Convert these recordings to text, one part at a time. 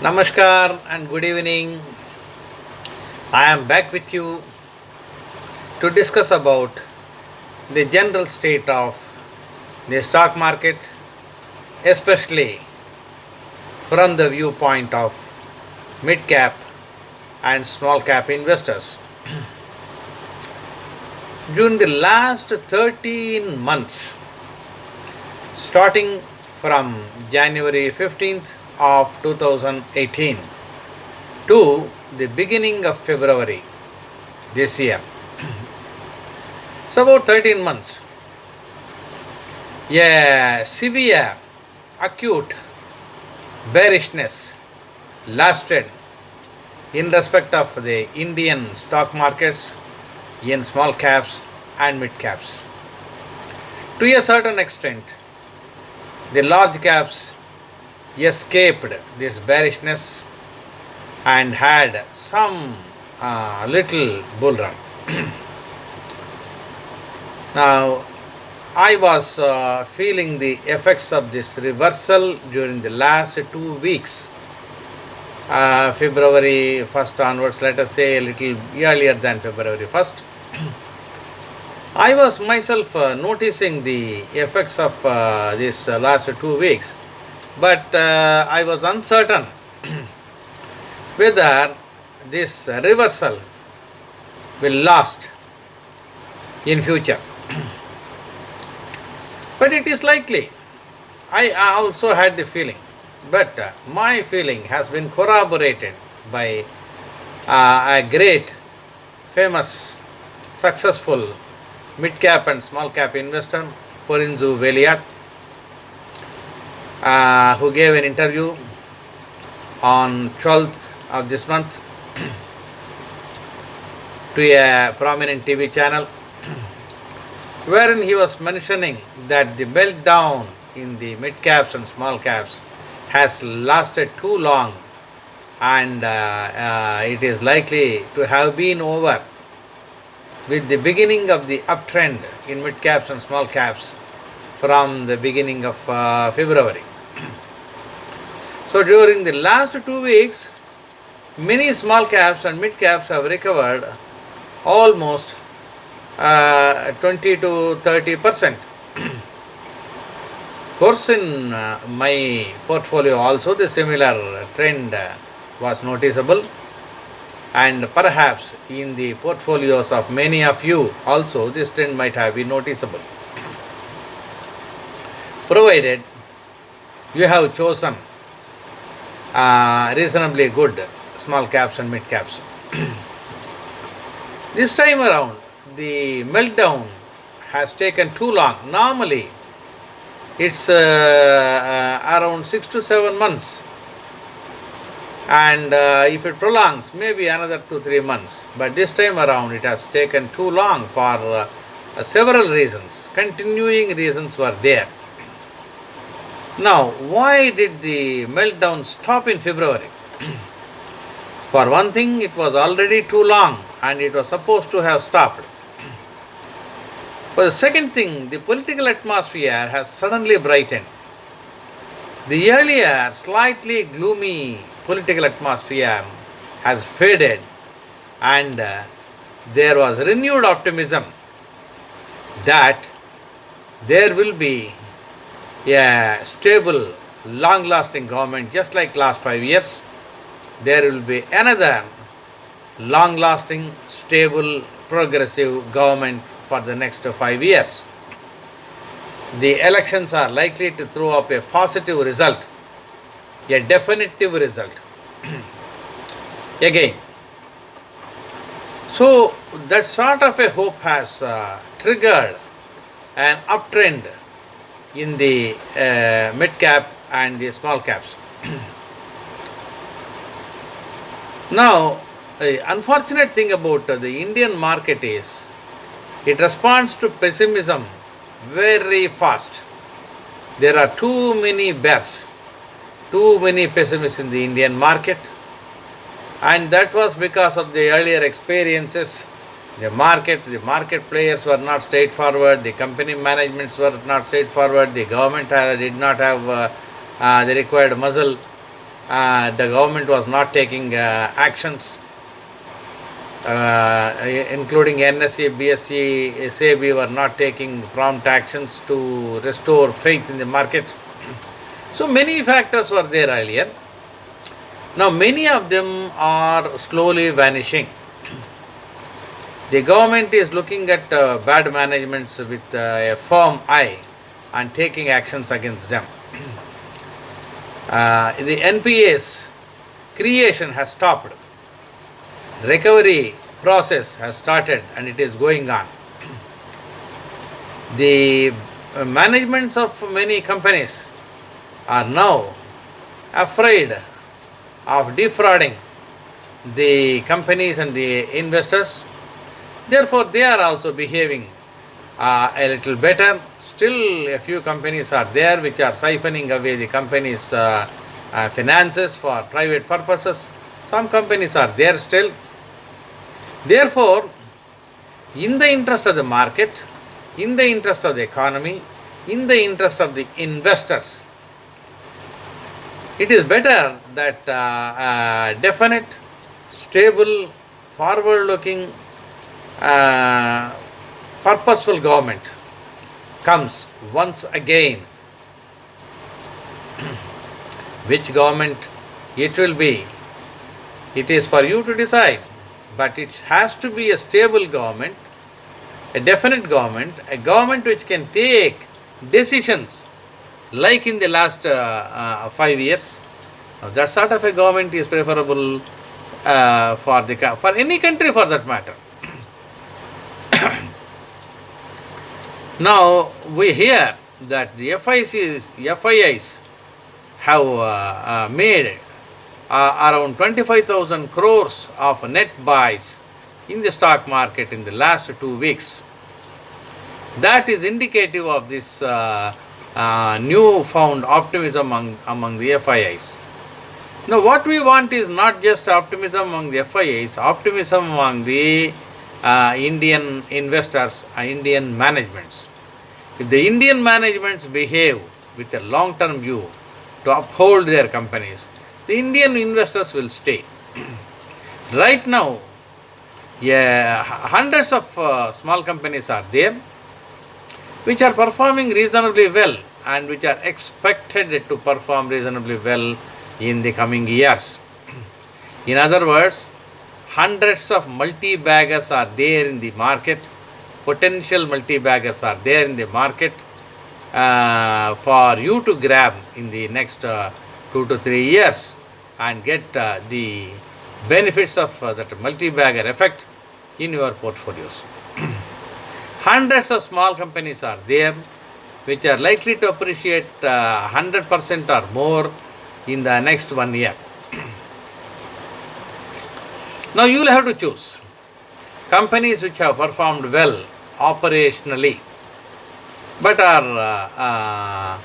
Namaskar and good evening. I am back with you to discuss about the general state of the stock market, especially from the viewpoint of mid cap and small cap investors. During the last 13 months, starting from January 15th of 2018 to the beginning of February this year. So about 13 months. A severe, acute bearishness lasted in respect of the Indian stock markets in small caps and mid caps. To a certain extent, the large caps escaped this bearishness and had some little bull run. Now, I was feeling the effects of this reversal during the last 2 weeks, February 1st onwards, let us say a little earlier than February 1st. I was myself noticing the effects of this last 2 weeks, but I was uncertain whether this reversal will last in future. But it is likely. I also had the feeling, but my feeling has been corroborated by a great, famous, successful mid-cap and small-cap investor, Porinzu Veliat, who gave an interview on 12th of this month to a prominent TV channel, wherein he was mentioning that the meltdown in the mid caps and small caps has lasted too long, and it is likely to have been over with the beginning of the uptrend in mid caps and small caps from the beginning of February. So during the last 2 weeks, many small caps and mid caps have recovered almost 20 to 30%. Of course, in my portfolio also the similar trend was noticeable, and perhaps in the portfolios of many of you also this trend might have been noticeable, provided you have chosen reasonably good small caps and mid caps. This time around, the meltdown has taken too long. Normally, it's around 6 to 7 months, and if it prolongs, maybe another 2-3 months. But this time around, it has taken too long for several reasons. Continuing reasons were there. Now, why did the meltdown stop in February? For one thing, it was already too long and it was supposed to have stopped. For the second thing, the political atmosphere has suddenly brightened. The earlier slightly gloomy political atmosphere has faded, and there was renewed optimism that there will be a stable, long-lasting government, just like last 5 years. There will be another long-lasting, stable, progressive government for the next 5 years. The elections are likely to throw up a positive result, a definitive result. Again. So that sort of a hope has triggered an uptrend in the mid-cap and the small caps. Now, the unfortunate thing about the Indian market is it responds to pessimism very fast. There are too many bears, too many pessimists in the Indian market, and that was because of the earlier experiences. The market players were not straightforward, the company managements were not straightforward, the government did not have the required muscle, the government was not taking actions, including NSE, BSE, SAB were not taking prompt actions to restore faith in the market. So many factors were there earlier. Now many of them are slowly vanishing. The government is looking at bad managements with a firm eye and taking actions against them. The NPA's creation has stopped. Recovery process has started and it is going on. The managements of many companies are now afraid of defrauding the companies and the investors. Therefore, they are also behaving a little better. Still, a few companies are there which are siphoning away the company's finances for private purposes. Some companies are there still. Therefore, in the interest of the market, in the interest of the economy, in the interest of the investors, it is better that definite, stable, forward-looking, purposeful government comes once again. Which government it will be, it is for you to decide. But it has to be a stable government, a definite government, a government which can take decisions like in the last 5 years. Now, that sort of a government is preferable for any country for that matter. Now we hear that the FIIs have made around 25,000 crores of net buys in the stock market in the last 2 weeks. That is indicative of this newfound optimism among the FIIs. Now what we want is not just optimism among the FIIs, optimism among the Indian investors, Indian managements. If the Indian managements behave with a long-term view to uphold their companies, the Indian investors will stay. Right now, hundreds of small companies are there which are performing reasonably well and which are expected to perform reasonably well in the coming years. In other words, hundreds of multi-baggers are there in the market, potential multi-baggers are there in the market for you to grab in the next 2 to 3 years and get the benefits of that multi-bagger effect in your portfolios. Hundreds of small companies are there which are likely to appreciate 100% or more in the next 1 year. Now you will have to choose companies which have performed well operationally but are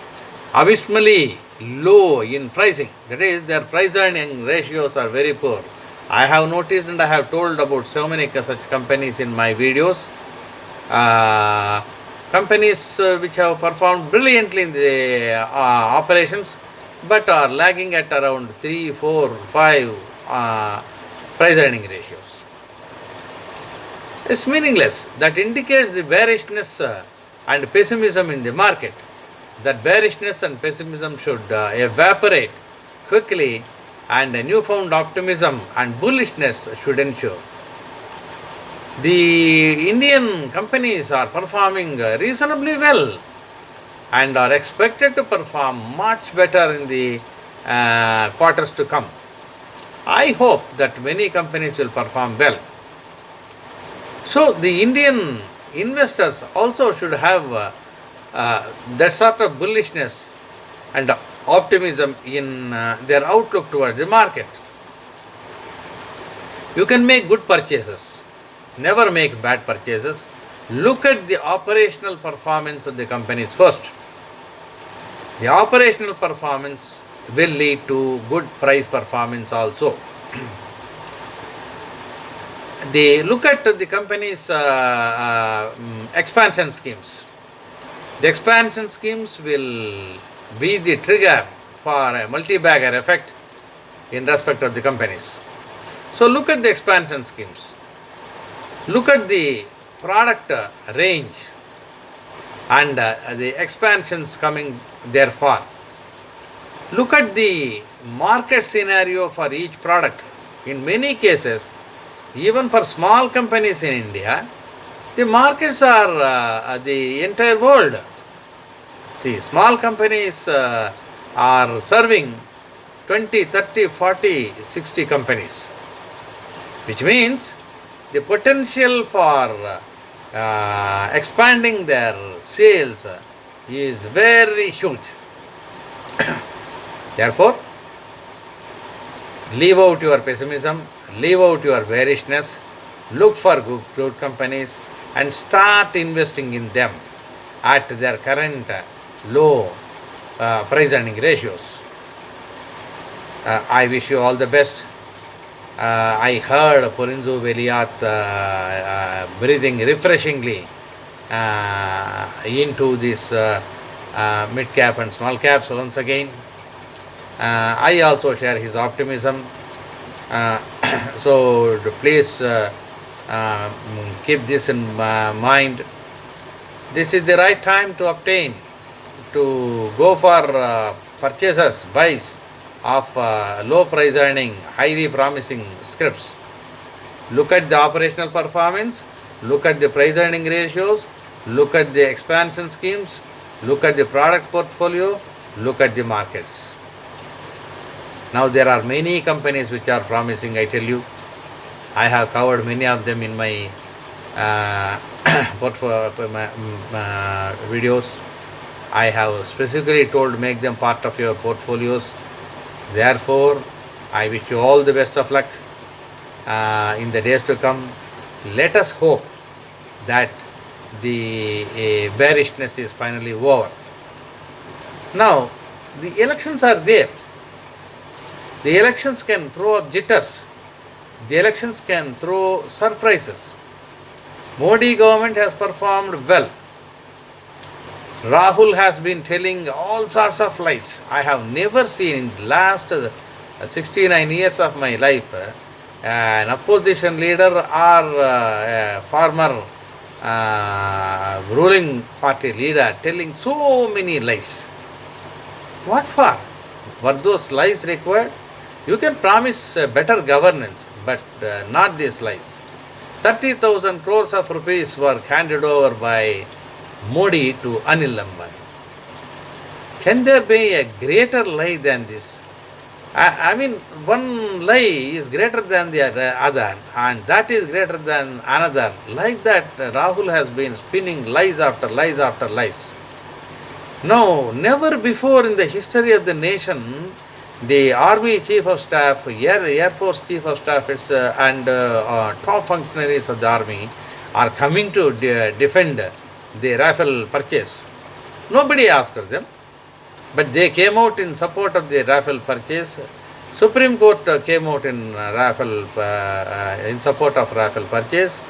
abysmally low in pricing. That is, their price earning ratios are very poor. I have noticed and I have told about so many such companies in my videos. Companies which have performed brilliantly in the operations but are lagging at around 3, 4, 5 price earning ratios. It's meaningless. That indicates the bearishness and pessimism in the market. That bearishness and pessimism should evaporate quickly and a newfound optimism and bullishness should ensure. The Indian companies are performing reasonably well and are expected to perform much better in the quarters to come. I hope that many companies will perform well. So the Indian investors also should have that sort of bullishness and optimism in their outlook towards the market. You can make good purchases. Never make bad purchases. Look at the operational performance of the companies first. The operational performance will lead to good price performance also. They look at the company's expansion schemes. The expansion schemes will be the trigger for a multi-bagger effect in respect of the companies. So look at the expansion schemes. Look at the product range and the expansions coming therefore. Look at the market scenario for each product. In many cases, even for small companies in India, the markets are the entire world. See, small companies are serving 20, 30, 40, 60 companies, which means the potential for expanding their sales is very huge. Therefore, leave out your pessimism, leave out your bearishness, look for good companies and start investing in them at their current low price earning ratios. I wish you all the best. I heard Purinzu Veliath breathing refreshingly into this mid cap and small caps once again. I also share his optimism. So please keep this in mind. This is the right time to obtain, to go for purchases, buys of low price earning, highly promising scripts. Look at the operational performance, look at the price earning ratios, look at the expansion schemes, look at the product portfolio, look at the markets. Now there are many companies which are promising, I tell you. I have covered many of them in my videos. I have specifically told make them part of your portfolios. Therefore, I wish you all the best of luck in the days to come. Let us hope that the bearishness is finally over. Now, the elections are there. The elections can throw up jitters. The elections can throw surprises. Modi government has performed well. Rahul has been telling all sorts of lies. I have never seen in the last 69 years of my life an opposition leader or a former ruling party leader telling so many lies. What for? Were those lies required? You can promise better governance, but not these lies. 30,000 crores of rupees were handed over by Modi to Anil Ambani. Can there be a greater lie than this? I mean, one lie is greater than the other, and that is greater than another. Like that, Rahul has been spinning lies after lies after lies. No, never before in the history of the nation, the Army Chief of Staff, Air Force Chief of Staff and top functionaries of the Army are coming to defend the Rifle purchase. Nobody asked them, but they came out in support of the Rifle purchase. Supreme Court came out in support of Rifle purchase.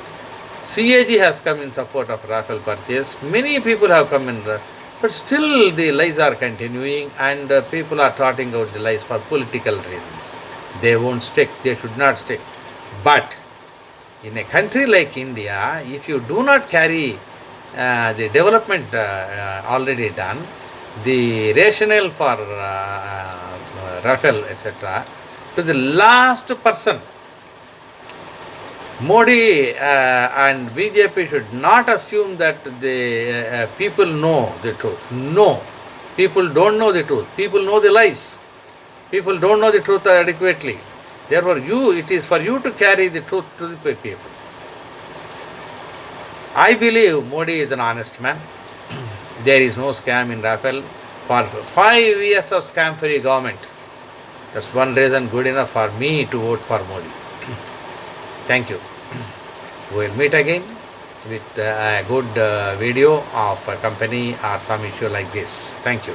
CAG has come in support of Rifle purchase. Many people have come in. But still the lies are continuing and people are trotting out the lies for political reasons. They won't stick, they should not stick. But in a country like India, if you do not carry the development already done, the rationale for Rafale, etc., to the last person, Modi and BJP should not assume that the people know the truth. No, people don't know the truth. People know the lies. People don't know the truth adequately. Therefore, it is for you to carry the truth to the people. I believe Modi is an honest man. There is no scam in Rafale. For 5 years of scam-free government, that's one reason good enough for me to vote for Modi. Thank you. We will meet again with a good video of a company or some issue like this. Thank you.